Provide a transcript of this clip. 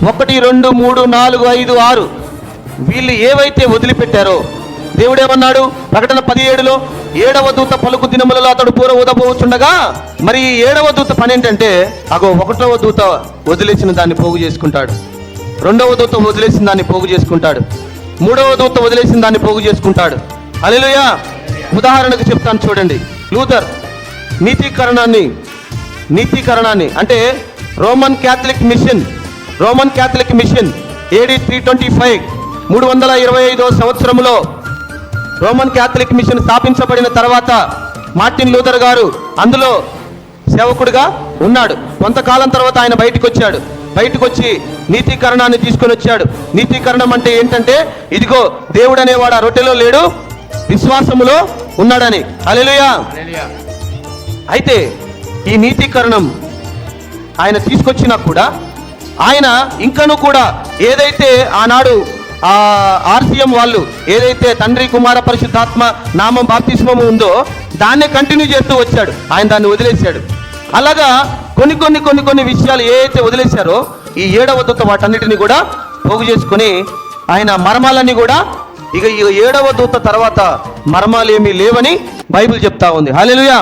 1, 2, 3, 4, 5, 6 వీళ్ళు ఏవైతే వదిలిపెట్టారో దేవుడేమన్నాడు? ప్రకటన 17లో 7వ దూత పలుకు దినములలో అతడు పూర ఊదబోచుండగా, మరి 7వ దూత పని ఏంటంటే, 1వ దూత వదిలేసిన దాన్ని పోగు చేసుకుంటాడు, 2వ దూత వదిలేసిన దాన్ని పోగు చేసుకుంటాడు, 3వ దూత వదిలేసిన దాన్ని పోగు చేసుకుంటాడు. హల్లెలూయా. ఉదాహరణకు చెప్తాను చూడండి. లూథర్ నీతీకరణాన్ని అంటే రోమన్ క్యాథలిక్ మిషన్ AD 325 325వ సంవత్సరంలో రోమన్ క్యాథలిక్ మిషన్ స్థాపించబడిన తర్వాత మార్టిన్ లూథర్ గారు అందులో సేవకుడిగా ఉన్నాడు. కొంతకాలం తర్వాత ఆయన బయటకు వచ్చి నీతీకరణాన్ని తీసుకొని వచ్చాడు. నీతీకరణం అంటే ఏంటంటే, ఇదిగో దేవుడు అనేవాడు ఆ రొట్టెలో లేడు, విశ్వాసములో ఉన్నాడని. హల్లెలూయా. అయితే ఈ నీతీకరణం ఆయన తీసుకొచ్చినా కూడా ఆయన ఇంకనూ కూడా ఏదైతే ఆనాడు RCM వాళ్ళు ఏదైతే తండ్రి కుమార పరిశుద్ధాత్మ నామం బాప్తిస్మము ఉందో దాన్నే కంటిన్యూ చేస్తూ వచ్చాడు. ఆయన దాన్ని వదిలేశాడు. అలాగా కొన్ని విషయాలు ఏదైతే వదిలేశారో ఈ 7వ దూత వాటన్నిటిని కూడా పోగు చేసుకుని ఆయన మర్మాలన్నీ కూడా ఇక 7వ దూత తర్వాత మర్మాలు ఏమీ లేవని బైబిల్ చెప్తా ఉంది. హల్లెలూయా.